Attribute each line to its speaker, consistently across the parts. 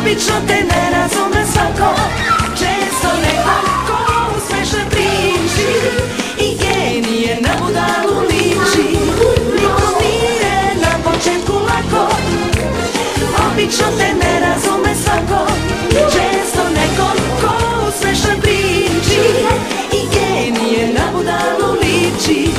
Speaker 1: Obično te ne razume svako, često nekom ko u smešnoj priči i genije na budalu liči. Nikom nije na početku lako, obično te ne razume svako, često nekom ko u smešnoj priči i genije na budalu liči.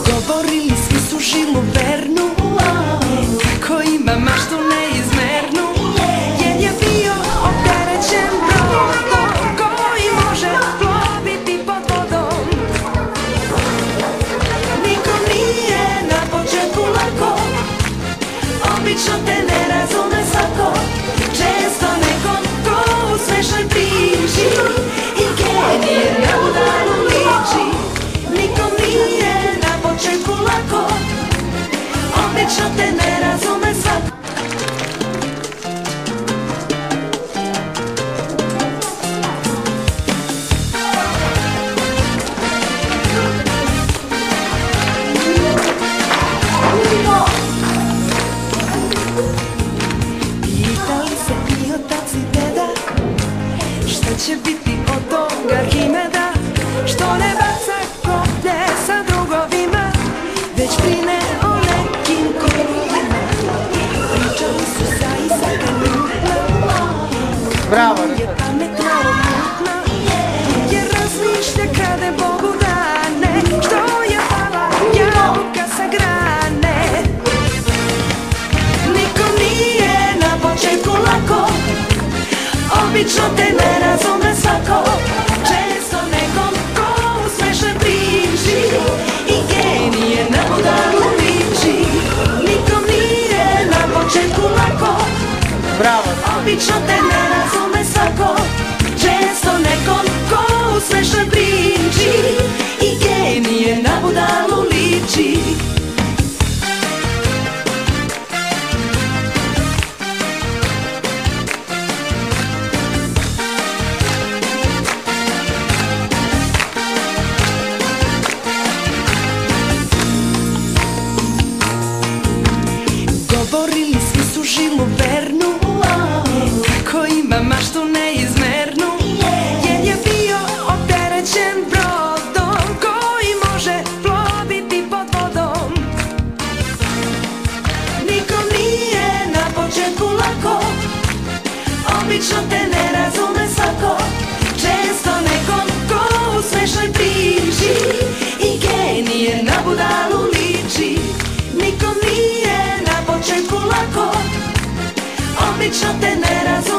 Speaker 1: Govorili svi su žilu vernu, kako ima maštu neizmernu, jer je bio opterećen brodom koji može ploviti pod vodom. Nikom nije na početku lako, obično te ne razume svako, često nekom ko u smešnoj priči i genije na budalu liči. Nikom nije na početku lako, obično te ne razume svako. Pitali se i otac i deda, šta će biti od toga Arhimeda, što ne baca koplje sa drugovima, već brine o nekim kolima. Pričali su sa Isaka Njutna, je pametna omutna, jer razmišlja kada je Bogu dane, što je pala jabuka sa grane. Nikom nije na početku lako, obično te ne razume svako, često nekom ko u smešnoj priči i genije na budalu liči. Nikom nije na početku lako, obično te ne razume svako, često nekom ko u smešnoj priči i genije na budalu liči. Govorili svi su žilu vernu, kako ima maštu neizmernu, jer je bio opterećen brodom koji može ploviti pod vodom. Nikom nije na početku lako, obično te ne razume svako, često nekom ko u smešnoj priči i genije na budalu liči. Nikom nije na početku lako, obično te ne razume